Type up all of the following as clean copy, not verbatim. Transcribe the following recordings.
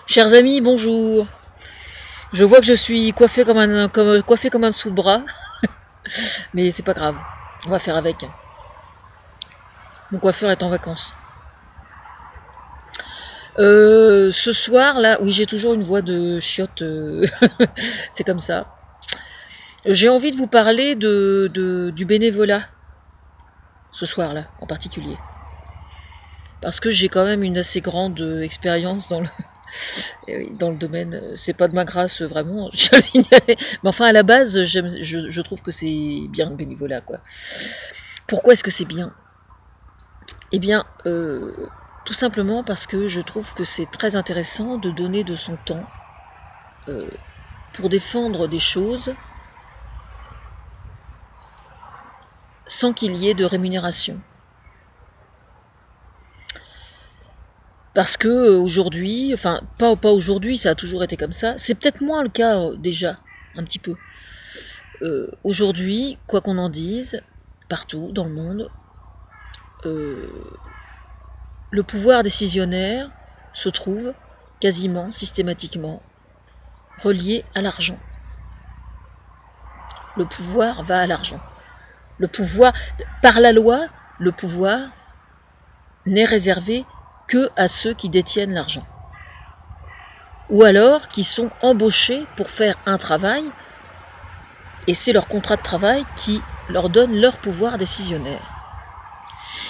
Chers amis, bonjour. Je vois que je suis coiffée comme un dessous de bras, mais c'est pas grave. On va faire avec. Mon coiffeur est en vacances. Ce soir, là, oui, j'ai toujours une voix de chiotte. C'est comme ça. J'ai envie de vous parler du bénévolat ce soir-là, en particulier. Parce que j'ai quand même une assez grande expérience dans le domaine. C'est pas de ma grâce vraiment, mais enfin à la base, je trouve que c'est bien le bénévolat, quoi. Pourquoi est-ce que c'est bien? Eh bien, tout simplement parce que je trouve que c'est très intéressant de donner de son temps euh, pour défendre des choses sans qu'il y ait de rémunération. Parce que aujourd'hui, enfin pas aujourd'hui, ça a toujours été comme ça. C'est peut-être moins le cas déjà, un petit peu. Aujourd'hui, quoi qu'on en dise, partout dans le monde, euh, le pouvoir décisionnaire se trouve quasiment systématiquement relié à l'argent. Le pouvoir va à l'argent. Le pouvoir, par la loi, le pouvoir n'est réservé que à ceux qui détiennent l'argent. Ou alors qui sont embauchés pour faire un travail, et c'est leur contrat de travail qui leur donne leur pouvoir décisionnaire.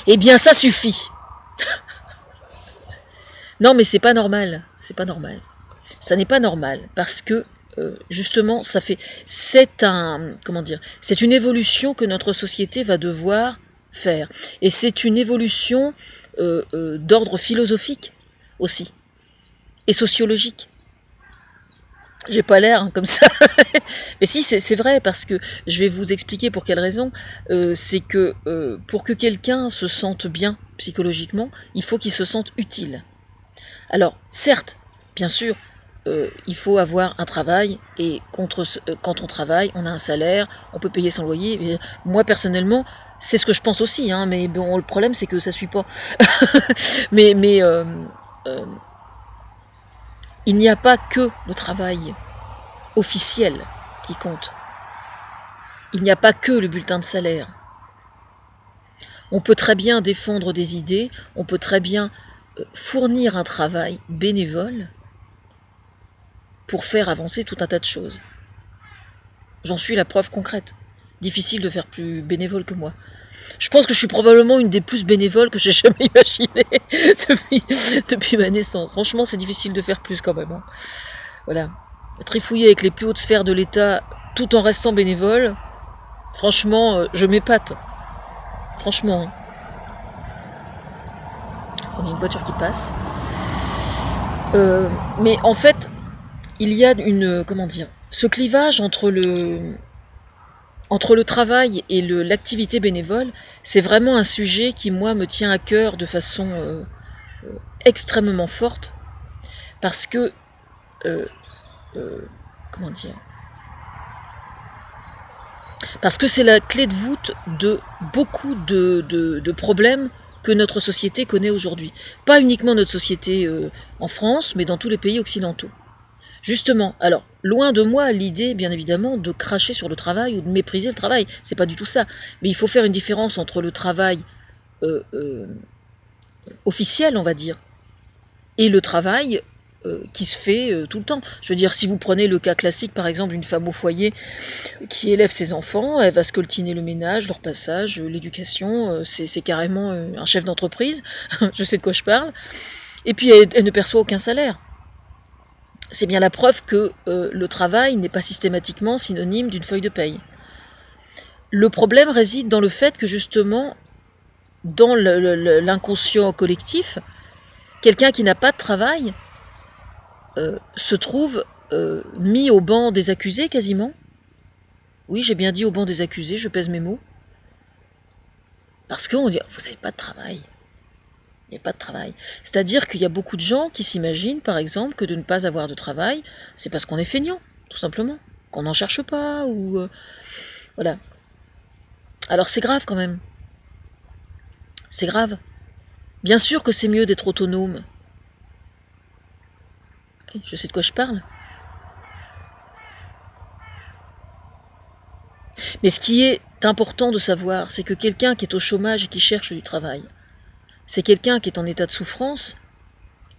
Eh bien, ça suffit. Non, mais c'est pas normal. C'est pas normal. Ça n'est pas normal parce que justement, c'est une évolution que notre société va devoir faire, et c'est une évolution d'ordre philosophique aussi et sociologique. J'ai pas l'air comme ça, mais si c'est vrai parce que je vais vous expliquer pour quelle raison. C'est que pour que quelqu'un se sente bien psychologiquement, il faut qu'il se sente utile. Alors, certes, bien sûr, il faut avoir un travail, et quand on travaille, on a un salaire, on peut payer son loyer. Et moi, personnellement, c'est ce que je pense aussi, hein, mais bon, le problème, c'est que ça ne suit pas. mais euh, il n'y a pas que le travail officiel qui compte. Il n'y a pas que le bulletin de salaire. On peut très bien défendre des idées, on peut très bien fournir un travail bénévole pour faire avancer tout un tas de choses. J'en suis la preuve concrète. Difficile de faire plus bénévole que moi. Je pense que je suis probablement une des plus bénévoles que j'ai jamais imaginées depuis ma naissance. Franchement, c'est difficile de faire plus quand même. Hein. Voilà. Trifouiller avec les plus hautes sphères de l'État tout en restant bénévole, franchement, je m'épate. Franchement. Hein. On a une voiture qui passe. Mais en fait, il y a ce clivage entre le travail et l'activité bénévole. C'est vraiment un sujet qui, moi, me tient à cœur de façon extrêmement forte, parce que, parce que c'est la clé de voûte de beaucoup de problèmes que notre société connaît aujourd'hui. Pas uniquement notre société en France, mais dans tous les pays occidentaux. Justement, alors, loin de moi l'idée, bien évidemment, de cracher sur le travail ou de mépriser le travail. C'est pas du tout ça. Mais il faut faire une différence entre le travail officiel, on va dire, et le travail qui se fait tout le temps. Je veux dire, si vous prenez le cas classique, par exemple, d'une femme au foyer qui élève ses enfants, elle va scoltiner le ménage, leur passage, l'éducation, c'est carrément un chef d'entreprise, je sais de quoi je parle, et puis elle ne perçoit aucun salaire. C'est bien la preuve que le travail n'est pas systématiquement synonyme d'une feuille de paye. Le problème réside dans le fait que justement, dans l'inconscient collectif, quelqu'un qui n'a pas de travail se trouve mis au banc des accusés quasiment. Oui, j'ai bien dit au banc des accusés, je pèse mes mots. Parce qu'on dit, vous n'avez pas de travail. Il n'y a pas de travail. C'est-à-dire qu'il y a beaucoup de gens qui s'imaginent, par exemple, que de ne pas avoir de travail, c'est parce qu'on est feignant, tout simplement. Qu'on n'en cherche pas, ou... voilà. Alors c'est grave quand même. C'est grave. Bien sûr que c'est mieux d'être autonome. je sais de quoi je parle. Mais ce qui est important de savoir, c'est que quelqu'un qui est au chômage et qui cherche du travail, c'est quelqu'un qui est en état de souffrance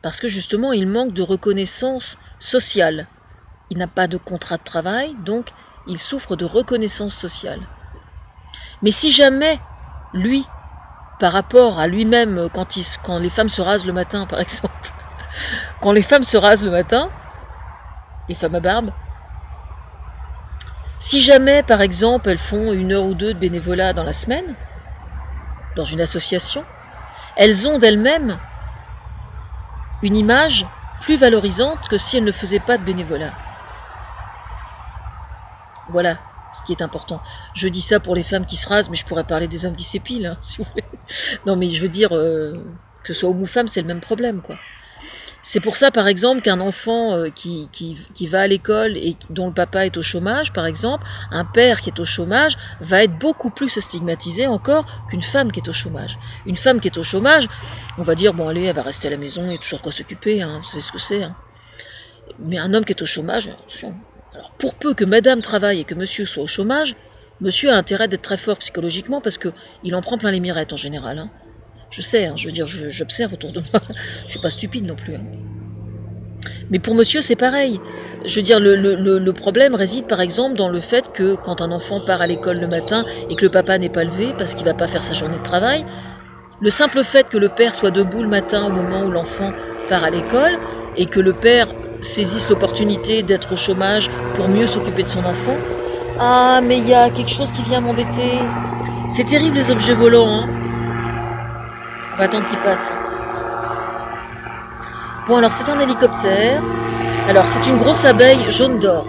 parce que justement il manque de reconnaissance sociale. Il n'a pas de contrat de travail, donc il souffre de reconnaissance sociale. Mais si jamais, lui, par rapport à lui-même, quand les femmes se rasent le matin, par exemple, quand les femmes se rasent le matin, les femmes à barbe, si jamais, par exemple, elles font 1 heure ou 2 de bénévolat dans la semaine, dans une association, elles ont d'elles-mêmes une image plus valorisante que si elles ne faisaient pas de bénévolat. Voilà ce qui est important. Je dis ça pour les femmes qui se rasent, mais je pourrais parler des hommes qui s'épilent, hein, si vous voulez. Non, mais je veux dire, que ce soit homme ou femme, c'est le même problème, quoi. C'est pour ça, par exemple, qu'un enfant qui va à l'école et dont le papa est au chômage, par exemple, un père qui est au chômage, va être beaucoup plus stigmatisé encore qu'une femme qui est au chômage. Une femme qui est au chômage, on va dire, bon allez, elle va rester à la maison, il y a toujours de quoi s'occuper, hein, vous savez ce que c'est. Hein. Mais un homme qui est au chômage, attention. Alors, pour peu que madame travaille et que monsieur soit au chômage, monsieur a intérêt d'être très fort psychologiquement parce qu'il en prend plein les mirettes en général. Hein. Je sais, hein, je veux dire, j'observe autour de moi. Je suis pas stupide non plus. Hein. Mais pour monsieur, c'est pareil. Je veux dire, le problème réside par exemple dans le fait que quand un enfant part à l'école le matin et que le papa n'est pas levé parce qu'il ne va pas faire sa journée de travail, le simple fait que le père soit debout le matin au moment où l'enfant part à l'école et que le père saisisse l'opportunité d'être au chômage pour mieux s'occuper de son enfant. Ah, mais il y a quelque chose qui vient m'embêter. C'est terrible les objets volants, hein. On va attendre qu'il passe. Bon, alors c'est un hélicoptère. Alors c'est une grosse abeille jaune d'or.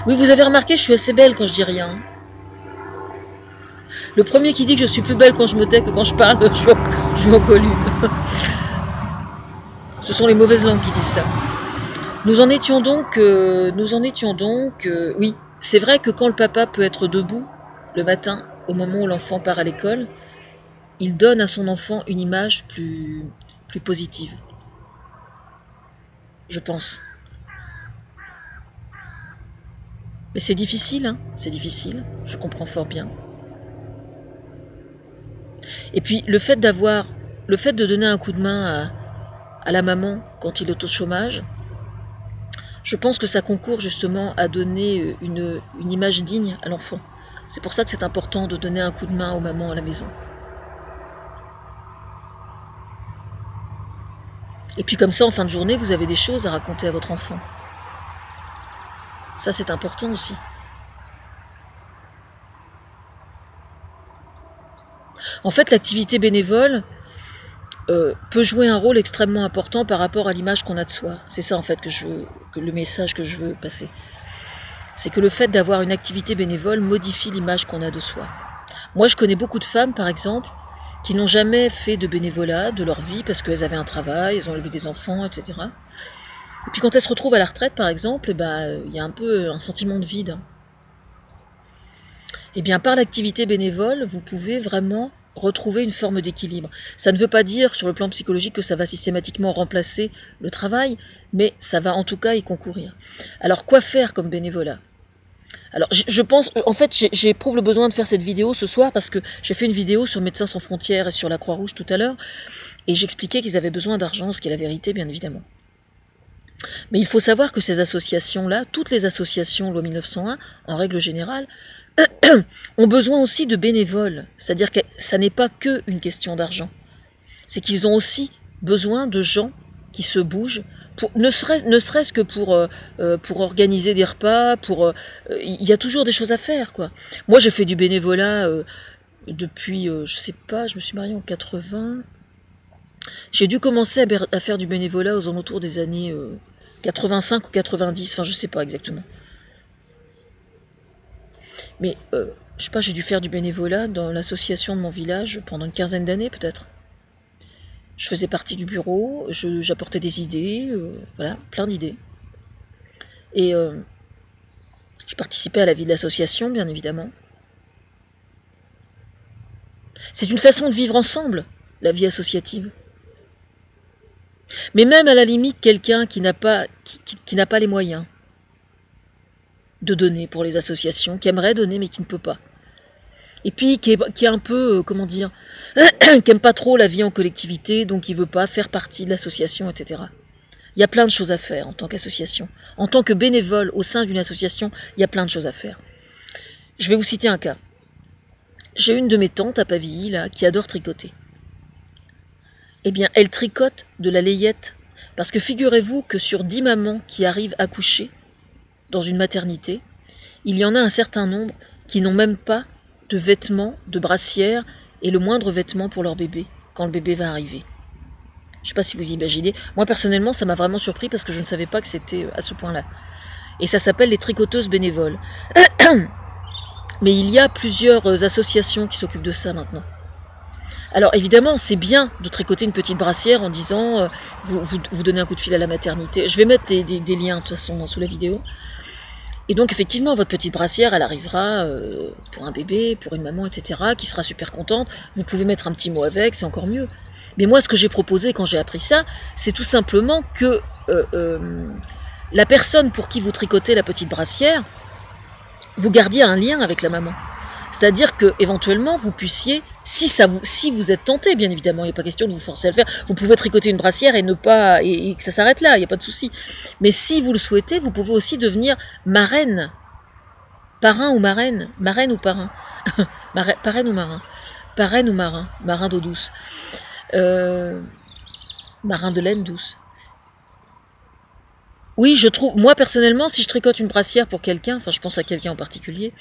Oui, vous avez remarqué, je suis assez belle quand je dis rien. Le premier qui dit que je suis plus belle quand je me tais que quand je parle, je suis en colline. Ce sont les mauvaises langues qui disent ça. Nous en étions donc, oui, c'est vrai que quand le papa peut être debout le matin, au moment où l'enfant part à l'école, il donne à son enfant une image plus positive. Je pense. Mais c'est difficile, hein, c'est difficile, je comprends fort bien. Et puis le fait de donner un coup de main à la maman quand il est au chômage, je pense que ça concourt justement à donner une image digne à l'enfant. C'est pour ça que c'est important de donner un coup de main aux mamans à la maison. Et puis comme ça, en fin de journée, vous avez des choses à raconter à votre enfant. Ça, c'est important aussi. En fait, l'activité bénévole peut jouer un rôle extrêmement important par rapport à l'image qu'on a de soi. C'est ça, en fait, que le message que je veux passer. C'est que le fait d'avoir une activité bénévole modifie l'image qu'on a de soi. Moi, je connais beaucoup de femmes, par exemple, qui n'ont jamais fait de bénévolat de leur vie parce qu'elles avaient un travail, elles ont élevé des enfants, etc. Et puis quand elles se retrouvent à la retraite, par exemple, y a un peu un sentiment de vide. Et bien, par l'activité bénévole, vous pouvez vraiment retrouver une forme d'équilibre. Ça ne veut pas dire, sur le plan psychologique, que ça va systématiquement remplacer le travail, mais ça va en tout cas y concourir. Alors, quoi faire comme bénévolat ? Alors, je pense, en fait, j'éprouve le besoin de faire cette vidéo ce soir parce que j'ai fait une vidéo sur Médecins sans frontières et sur la Croix-Rouge tout à l'heure, et j'expliquais qu'ils avaient besoin d'argent, ce qui est la vérité, bien évidemment. Mais il faut savoir que ces associations-là, toutes les associations loi 1901, en règle générale, ont besoin aussi de bénévoles. C'est-à-dire que ça n'est pas qu'une question d'argent. C'est qu'ils ont aussi besoin de gens qui se bougent, ne serait-ce que pour organiser des repas, il y a toujours des choses à faire, quoi. Moi, j'ai fait du bénévolat depuis, je sais pas, je me suis mariée en 80. J'ai dû commencer à faire du bénévolat aux alentours des années 85 ou 90, enfin je sais pas exactement. Mais je sais pas, j'ai dû faire du bénévolat dans l'association de mon village pendant une quinzaine d'années peut-être. Je faisais partie du bureau, j'apportais des idées, voilà, plein d'idées. Et je participais à la vie de l'association, bien évidemment. C'est une façon de vivre ensemble, la vie associative. Mais même à la limite, quelqu'un qui n'a pas les moyens de donner pour les associations, qui aimerait donner mais qui ne peut pas. Et puis qui est un peu, comment dire, qui n'aime pas trop la vie en collectivité, donc qui ne veut pas faire partie de l'association, etc. Il y a plein de choses à faire en tant qu'association. En tant que bénévole au sein d'une association, il y a plein de choses à faire. Je vais vous citer un cas. J'ai une de mes tantes à Pavilly, là, qui adore tricoter. Eh bien, elle tricote de la layette. Parce que figurez-vous que sur 10 mamans qui arrivent à coucher dans une maternité, il y en a un certain nombre qui n'ont même pas de vêtements, de brassières et le moindre vêtement pour leur bébé, quand le bébé va arriver. Je ne sais pas si vous imaginez. Moi, personnellement, ça m'a vraiment surpris parce que je ne savais pas que c'était à ce point-là. Et ça s'appelle les tricoteuses bénévoles. Mais il y a plusieurs associations qui s'occupent de ça maintenant. Alors évidemment, c'est bien de tricoter une petite brassière en disant vous donnez un coup de fil à la maternité. Je vais mettre des liens de toute façon sous la vidéo. Et donc effectivement, votre petite brassière, elle arrivera pour un bébé, pour une maman, etc., qui sera super contente. Vous pouvez mettre un petit mot avec, c'est encore mieux. Mais moi, ce que j'ai proposé quand j'ai appris ça, c'est tout simplement que la personne pour qui vous tricotez la petite brassière, vous gardiez un lien avec la maman. C'est-à-dire que éventuellement vous puissiez, si vous êtes tenté, bien évidemment, il n'y a pas question de vous forcer à le faire, vous pouvez tricoter une brassière et que ça s'arrête là, il n'y a pas de souci. Mais si vous le souhaitez, vous pouvez aussi devenir marraine, parrain ou marraine ou parrain, parraine ou marin, parraine ou marin, marin d'eau douce, marin de laine douce. Oui, je trouve, moi personnellement, si je tricote une brassière pour quelqu'un, enfin je pense à quelqu'un en particulier,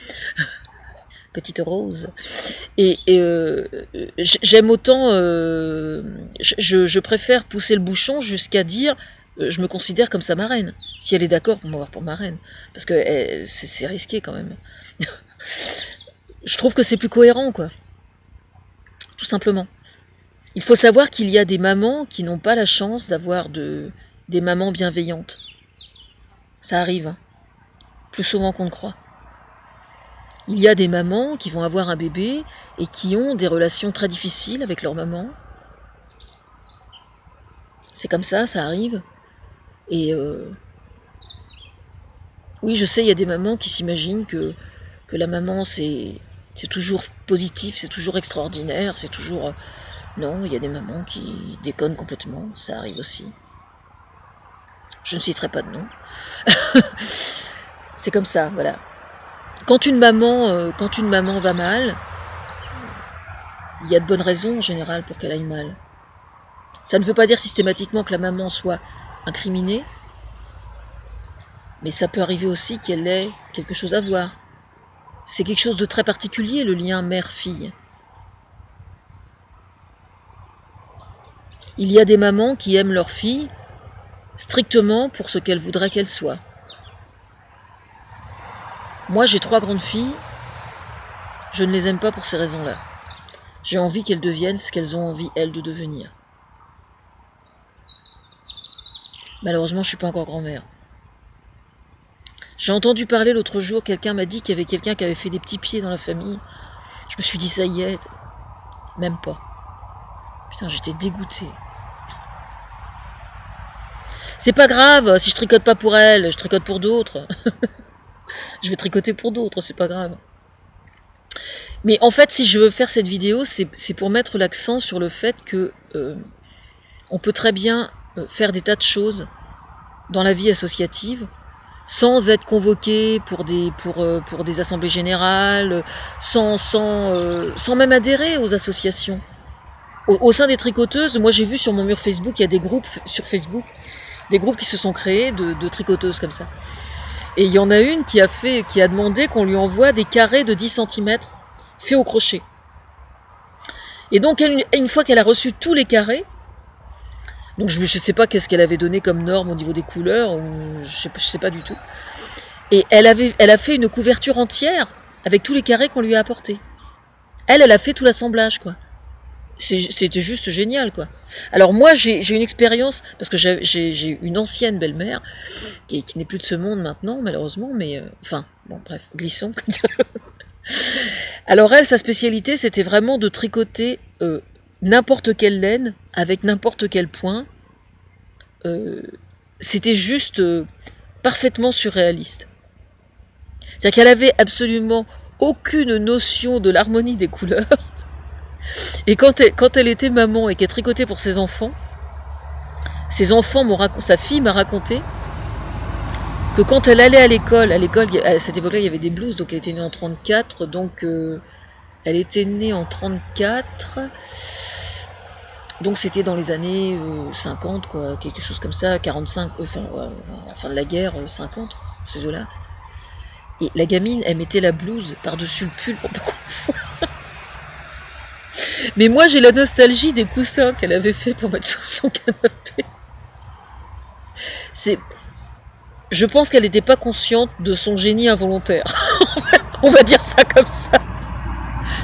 petite rose, et j'aime autant, je préfère pousser le bouchon jusqu'à dire, je me considère comme sa marraine, si elle est d'accord pour m'avoir pour marraine, parce que c'est risqué quand même. Je trouve que c'est plus cohérent, quoi, tout simplement. Il faut savoir qu'il y a des mamans qui n'ont pas la chance d'avoir des mamans bienveillantes. Ça arrive, hein, plus souvent qu'on ne croit. Il y a des mamans qui vont avoir un bébé et qui ont des relations très difficiles avec leur maman. C'est comme ça arrive. Et oui, je sais, il y a des mamans qui s'imaginent que la maman, c'est toujours positif, c'est toujours extraordinaire, c'est toujours... Non, il y a des mamans qui déconnent complètement, ça arrive aussi. Je ne citerai pas de nom. C'est comme ça, voilà. Quand une maman va mal, il y a de bonnes raisons en général pour qu'elle aille mal. Ça ne veut pas dire systématiquement que la maman soit incriminée, mais ça peut arriver aussi qu'elle ait quelque chose à voir. C'est quelque chose de très particulier, le lien mère-fille. Il y a des mamans qui aiment leur fille strictement pour ce qu'elles voudraient qu'elle soit. Moi, j'ai 3 grandes filles, je ne les aime pas pour ces raisons-là. J'ai envie qu'elles deviennent ce qu'elles ont envie, elles, de devenir. Malheureusement, je ne suis pas encore grand-mère. J'ai entendu parler l'autre jour, quelqu'un m'a dit qu'il y avait quelqu'un qui avait fait des petits pieds dans la famille. Je me suis dit, ça y est, même pas. Putain, j'étais dégoûtée. C'est pas grave, si je tricote pas pour elle, je tricote pour d'autres. Je vais tricoter pour d'autres, c'est pas grave. Mais en fait, si je veux faire cette vidéo, c'est pour mettre l'accent sur le fait que on peut très bien faire des tas de choses dans la vie associative sans être convoqué pour des assemblées générales, sans même adhérer aux associations. Au sein des tricoteuses, moi j'ai vu sur mon mur Facebook, il y a des groupes sur Facebook, des groupes qui se sont créés de tricoteuses comme ça. Et il y en a une qui a demandé qu'on lui envoie des carrés de 10 cm faits au crochet. Et donc une fois qu'elle a reçu tous les carrés, donc je ne sais pas qu'est-ce qu'elle avait donné comme norme au niveau des couleurs, je sais pas du tout. Et elle a fait une couverture entière avec tous les carrés qu'on lui a apportés. Elle a fait tout l'assemblage, quoi. C'était juste génial, quoi. Alors moi, j'ai une expérience, parce que j'ai une ancienne belle-mère, qui n'est plus de ce monde maintenant, malheureusement, mais... enfin, bon, bref, glissons. Alors elle, sa spécialité, c'était vraiment de tricoter n'importe quelle laine avec n'importe quel point. C'était juste parfaitement surréaliste. C'est-à-dire qu'elle avait absolument aucune notion de l'harmonie des couleurs. Et quand elle était maman et qu'elle tricotait pour ses enfants sa fille m'a raconté que quand elle allait à l'école, à cette époque-là, il y avait des blouses, donc elle était née en 34, donc elle était née en 34, donc c'était dans les années 50, quoi, quelque chose comme ça, 45, enfin, la fin de la guerre, 50, ces eaux-là. Et la gamine, elle mettait la blouse par-dessus le pull pour pas qu'on le voie. Mais moi, j'ai la nostalgie des coussins qu'elle avait fait pour mettre sur son canapé. Je pense qu'elle n'était pas consciente de son génie involontaire. On va dire ça comme ça.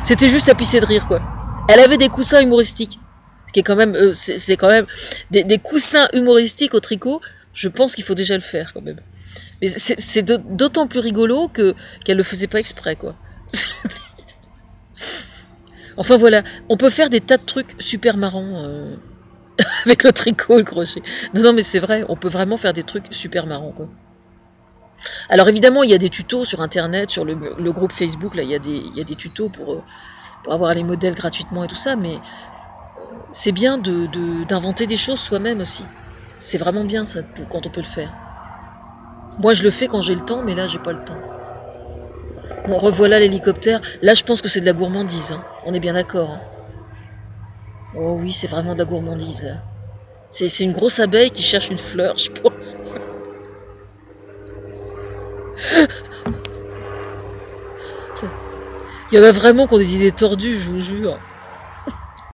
C'était juste à pisser de rire, quoi. Elle avait des coussins humoristiques. Ce qui est quand même, c'est quand même des coussins humoristiques au tricot. Je pense qu'il faut déjà le faire, quand même. Mais c'est d'autant plus rigolo qu'elle le faisait pas exprès, quoi. Enfin voilà, on peut faire des tas de trucs super marrants avec le tricot et le crochet. Non, mais c'est vrai, on peut vraiment faire des trucs super marrants, quoi. Alors évidemment, il y a des tutos sur internet, sur le groupe Facebook, là, il y a des tutos pour avoir les modèles gratuitement et tout ça, mais c'est bien d'inventer des choses soi-même aussi. C'est vraiment bien ça, quand on peut le faire. Moi, je le fais quand j'ai le temps, mais là, j'ai pas le temps. Bon, revoilà l'hélicoptère. Là, je pense que c'est de la gourmandise, hein. On est bien d'accord, hein. Oh oui, c'est vraiment de la gourmandise, là. C'est une grosse abeille qui cherche une fleur, je pense. Il y en a vraiment qui ont des idées tordues, je vous jure.